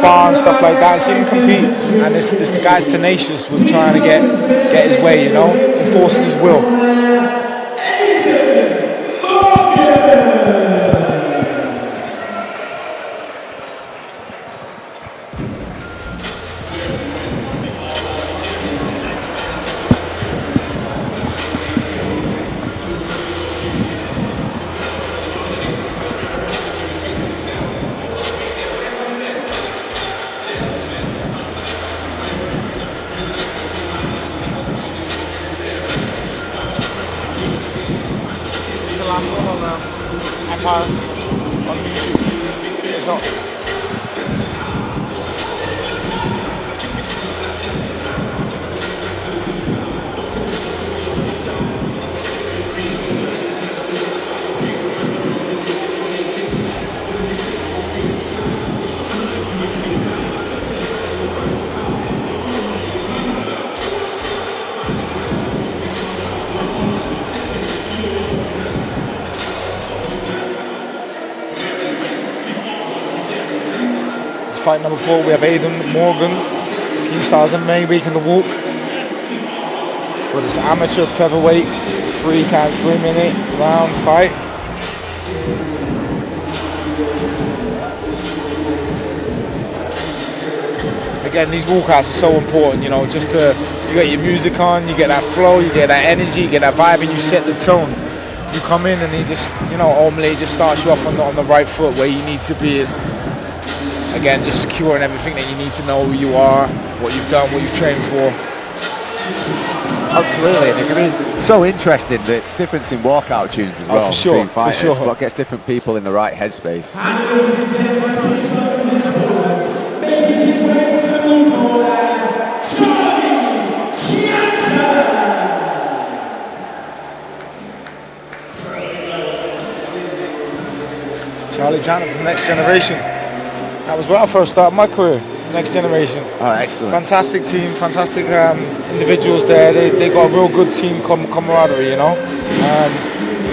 spar and stuff like that, seen him compete, and the guy's tenacious with trying to get his way, enforcing his will. Fight number 4, we have Aden Morgan. He starts in May week in the walk. For this amateur featherweight 3 times 3 minute round fight. Again, these walkouts are so important, you get your music on, you get that flow, you get that energy, you get that vibe, and you set the tone. You come in and he just, ultimately just starts you off on the right foot where you need to be. Again, just securing everything that you need to know who you are, what you've done, what you've trained for. Absolutely. I mean, so interesting, the difference in walkout tunes as well. For sure, for sure. What gets different people in the right headspace. Charlie Chanter from Next Generation. That was where I first started my career, Next Generation. Oh, excellent. Fantastic team, fantastic individuals there. They got a real good team camaraderie,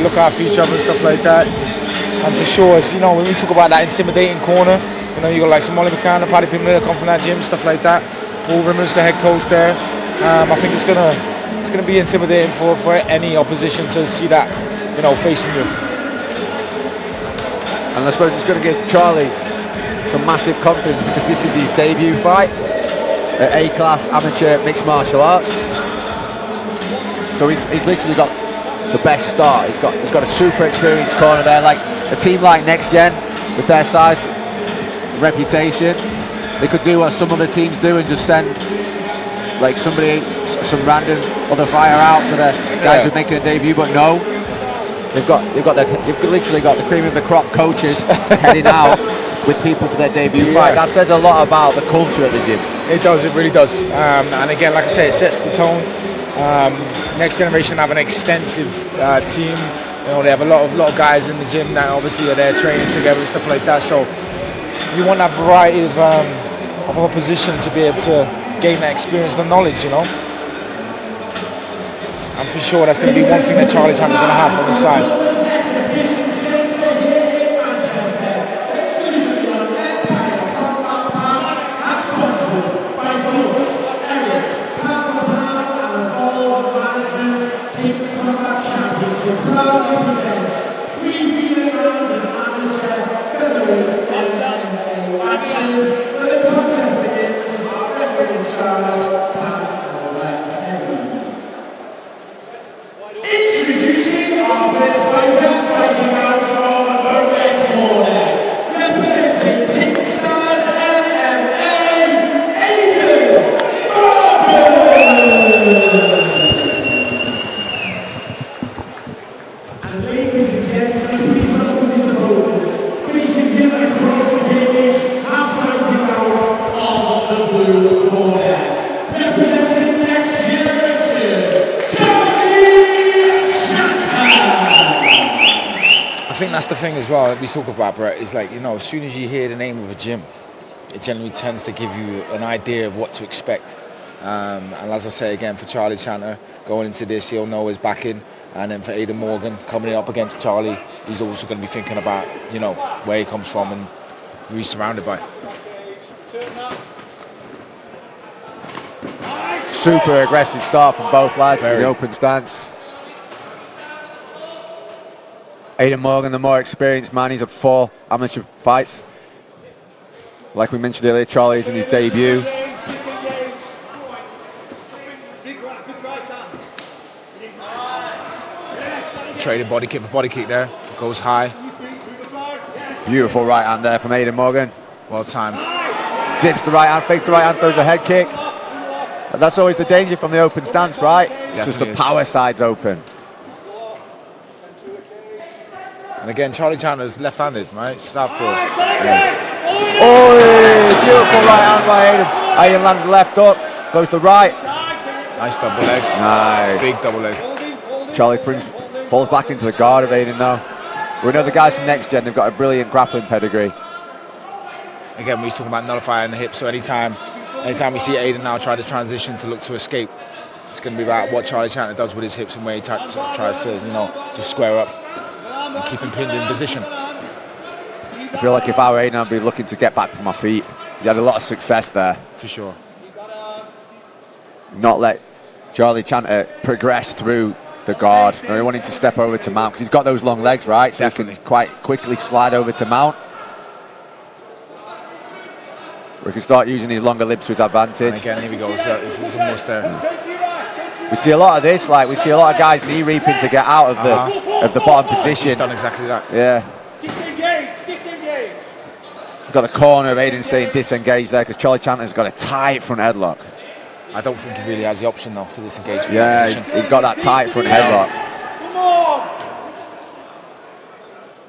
look after each other and stuff like that. And for sure, it's, when we talk about that intimidating corner, you got like Molly McCann, Paddy Pimler come from that gym, stuff like that. Paul Rimmers, the head coach there. I think it's gonna be intimidating for any opposition to see that, facing you. And I suppose it's going to give Charlie some massive confidence because this is his debut fight at A-class amateur mixed martial arts. So he's literally got the best start. He's got a super experienced corner there. Like a team like Next Gen with their size, reputation, they could do what some other teams do and just send like some random other fire out for the guys who are making a debut. But no, they've literally got the cream of the crop coaches heading out with people for their debut fight. That says a lot about the culture at the gym. It does, it really does. And again, like I say, it sets the tone. Next Generation have an extensive team. They have a lot of guys in the gym that obviously are there training together and stuff like that. So you want that variety of opposition to be able to gain that experience and knowledge, And for sure, that's going to be one thing that Charlie Chanter's going to have on his side. That's the thing as well that we talk about, Brett, is like, as soon as you hear the name of a gym, it generally tends to give you an idea of what to expect. And as I say again, for Charlie Chanter, going into this, he'll know his backing. And then for Aden Morgan, coming up against Charlie, he's also going to be thinking about, where he comes from and who he's surrounded by. Super aggressive start from both lads in the open stance. Aden Morgan, the more experienced man, he's had 4 amateur fights. Like we mentioned earlier, Charlie's in his debut. Traded body kick for body kick there. Goes high. Beautiful right hand there from Aden Morgan. Well timed. Dips the right hand, fakes the right hand, throws a head kick. But that's always the danger from the open stance, right? It's just the power side's open. And again, Charlie Chanter's left-handed, right? Southpaw. Yeah. Oh, beautiful right hand by Aden. Aden lands left up, goes to right. Nice double leg. Nice. Big double leg. Charlie falls back into the guard of Aden though. We know the guys from Next Gen, they've got a brilliant grappling pedigree. Again, we was talking about nullifying the hip, so anytime we see Aden now try to transition to look to escape, it's going to be about what Charlie Chanter does with his hips and where he tries to, you know, just square up and keep him pinned in position. I feel like if I were Aden, I'd be looking to get back to my feet. He had a lot of success there. For sure. Not let Charlie Chanter progress through the guard. Or he wanted to step over to mount because he's got those long legs, right? So Definitely. he can quite quickly slide over to mount. We can start using his longer lips to his advantage. And again, here we go. It's almost there. We see a lot of this. Like we see a lot of guys knee reaping to get out of the bottom position. He's done exactly that. Yeah. Disengage. We've got the corner of Aden saying disengage there because Charlie Chanter's got a tight front headlock. I don't think he really has the option though to disengage. From Yeah, that position. he's got that tight front headlock.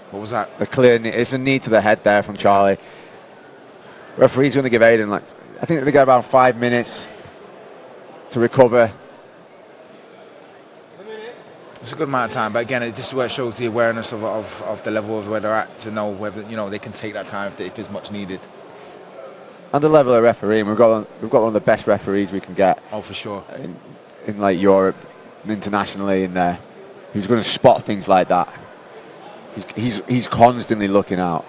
What was that? It's a knee to the head there from Charlie. Referee's going to give Aden, like, I think they get about 5 minutes to recover. It's a good amount of time, but again, this is where it shows the awareness of the level of where they're at to know whether, you know, they can take that time if it's much needed. And the level of refereeing, we've got one of the best referees we can get. Oh, for sure. In like Europe, and internationally in there, who's going to spot things like that. He's constantly looking out.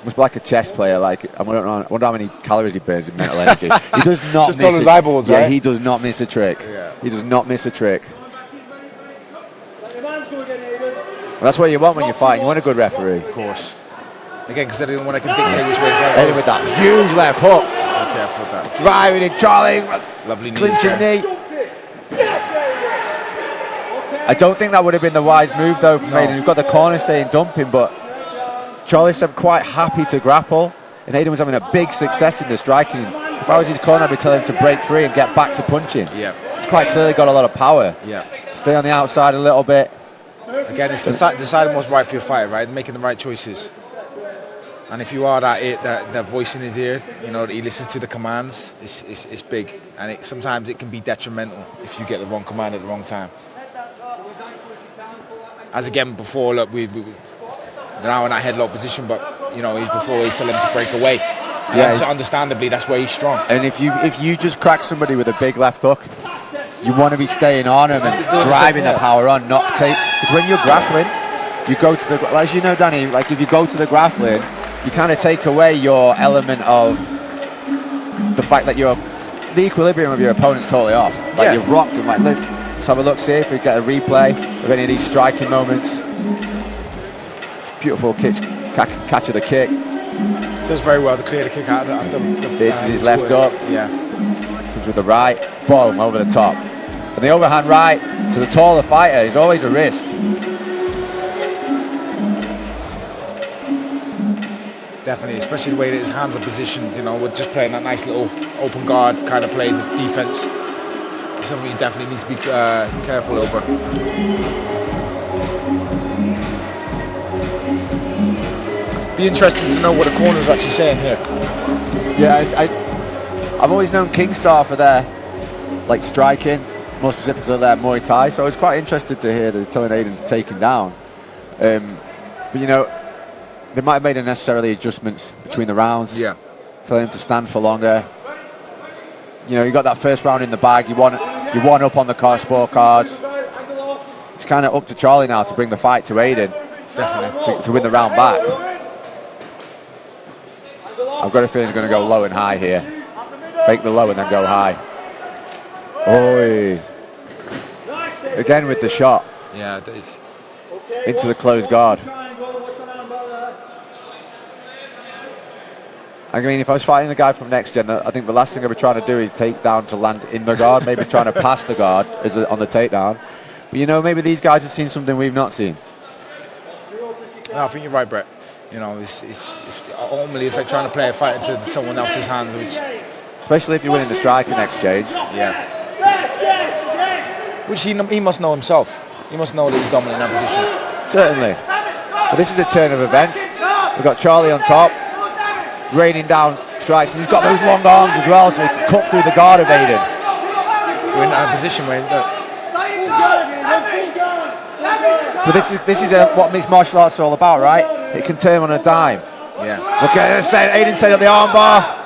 Must be like a chess player. Like I wonder how many calories he burns in mental energy. He does not just miss on his eyeballs, yeah, right? he does not miss a trick. Yeah. He does not miss a trick. Well, that's what you want when you're fighting. You want a good referee. Of course. Again, because they don't want to dictate which way to Aden with that huge left hook. Okay, I've put that. Driving in, Charlie. Lovely knee. Clinching knee. I don't think that would have been the wise move though from Aden. You've got the corner saying dumping, but Charlie said quite happy to grapple, and Aden was having a big success in the striking. If I was his corner, I'd be telling him to break free and get back to punching. Yeah. He's quite clearly got a lot of power. Yeah. Stay on the outside a little bit. Again, it's deciding what's right for your fight, right? Making the right choices. And if you are that voice in his ear, you know, that he listens to the commands, it's big. And sometimes it can be detrimental if you get the wrong command at the wrong time. As again before, look, we now in that headlock position, but you know, he's telling him to break away. And understandably, that's where he's strong. And if you just crack somebody with a big left hook, you want to be staying on him and driving the power on, not take. Because when you're grappling, you go to the, as you know, Danny, like if you go to the grappling, you kind of take away your element of the fact that the equilibrium of your opponent's totally off. Like you've rocked him. Like let's have a look, see if we get a replay of any of these striking moments. Beautiful catch of the kick. Does very well to clear the kick out of the this is his left up. Yeah. Comes with the right, boom, over the top. And the overhand right to the taller fighter is always a risk. Definitely, especially the way that his hands are positioned, you know, with just playing that nice little open guard kind of play, the defense. Something you definitely need to be careful over. Be interesting to know what the corners are actually saying here. Yeah, I've always known Kingstar for their like striking, more specifically their Muay Thai. So I was quite interested to hear that they're telling Aden to take him down. But you know, they might have made unnecessarily adjustments between the rounds. Yeah. Telling him to stand for longer. You know, you got that first round in the bag. You won up on the scorecards. It's kind of up to Charlie now to bring the fight to Aden. Definitely. To win the round back. I've got a feeling he's going to go low and high here. Fake the low and then go high. Oi. Again with the shot. Yeah, it is. Into the closed guard. I mean, if I was fighting a guy from Next Gen, I think the last thing I'd be trying to do is take down to land in the guard, maybe trying to pass the guard on the takedown. But, you know, maybe these guys have seen something we've not seen. No, I think you're right, Brett. You know, ultimately it's like trying to play a fight into someone else's hands, especially if you're winning the striking exchange. Yeah. Which he must know himself. He must know that he's dominant in that position. Certainly. But this is a turn of events. We've got Charlie on top, raining down strikes, and he's got those long arms as well, so he can cut through the guard of Aden. We're in a position where. But this is what mixed martial arts are all about, right? It can turn on a dime. Yeah. Look at Aden set up the armbar.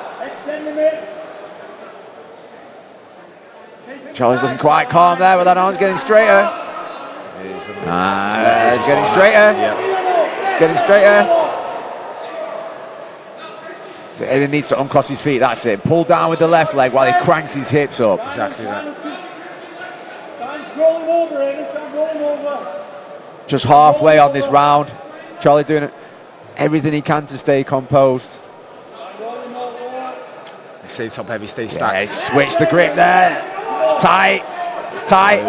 Charlie's looking quite calm there, but that arm's getting straighter. He's getting straighter. Yeah. He's getting straighter. So Aden needs to uncross his feet, that's it. Pull down with the left leg while he cranks his hips up. Exactly that. Just halfway on this round. Charlie doing everything he can to stay composed. Stay top heavy, stay stacked. Yeah, switch the grip there. It's tight. It's tight.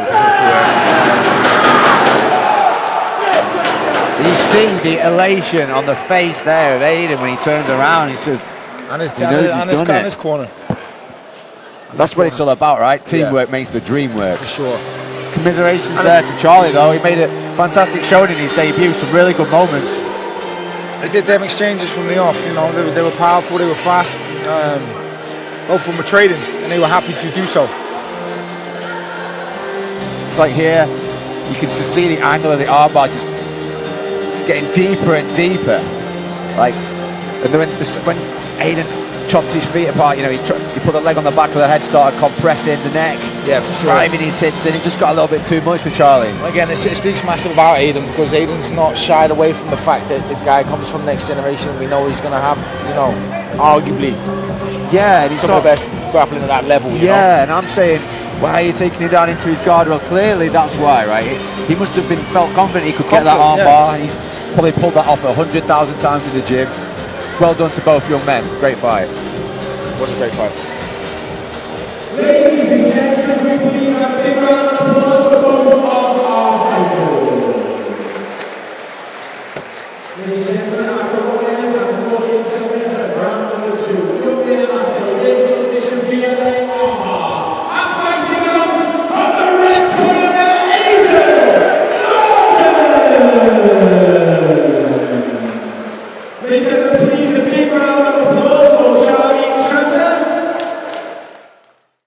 You see the elation on the face there of Aden when he turns around. He says, and his corner. That's what it's all about, right? Teamwork makes the dream work. For sure. Commiserations there to Charlie, though. He made a fantastic showing in his debut. Some really good moments. They did them exchanges from the off. You know, they were powerful. They were fast. Both of them were trading, and they were happy to do so. It's like here, you can just see the angle of the armbar just getting deeper and deeper. Like, and then when Aden chopped his feet apart, you know, he put the leg on the back of the head, started compressing the neck, driving his hips in. It just got a little bit too much for Charlie. Again, it speaks massive about Aden, because Aden's not shied away from the fact that the guy comes from Next Generation. We know he's going to have, you know, arguably, and he's some of the best grappling at that level. You know? And I'm saying, why are you taking him down into his guard? Well, clearly that's why, right? He must have felt confident he could get that armbar. He's probably pulled that off 100,000 times in the gym. Well done to both young men. Great fight. It was a great fight. Ladies and gentlemen, please have a big round of applause for both of our fighters. Ladies and gentlemen, after 1 minute and 14 seconds of round number 2, you'll be in a big submission via the armbar. And fighting out on the red corner, Aden! Ladies and gentlemen, please a big round of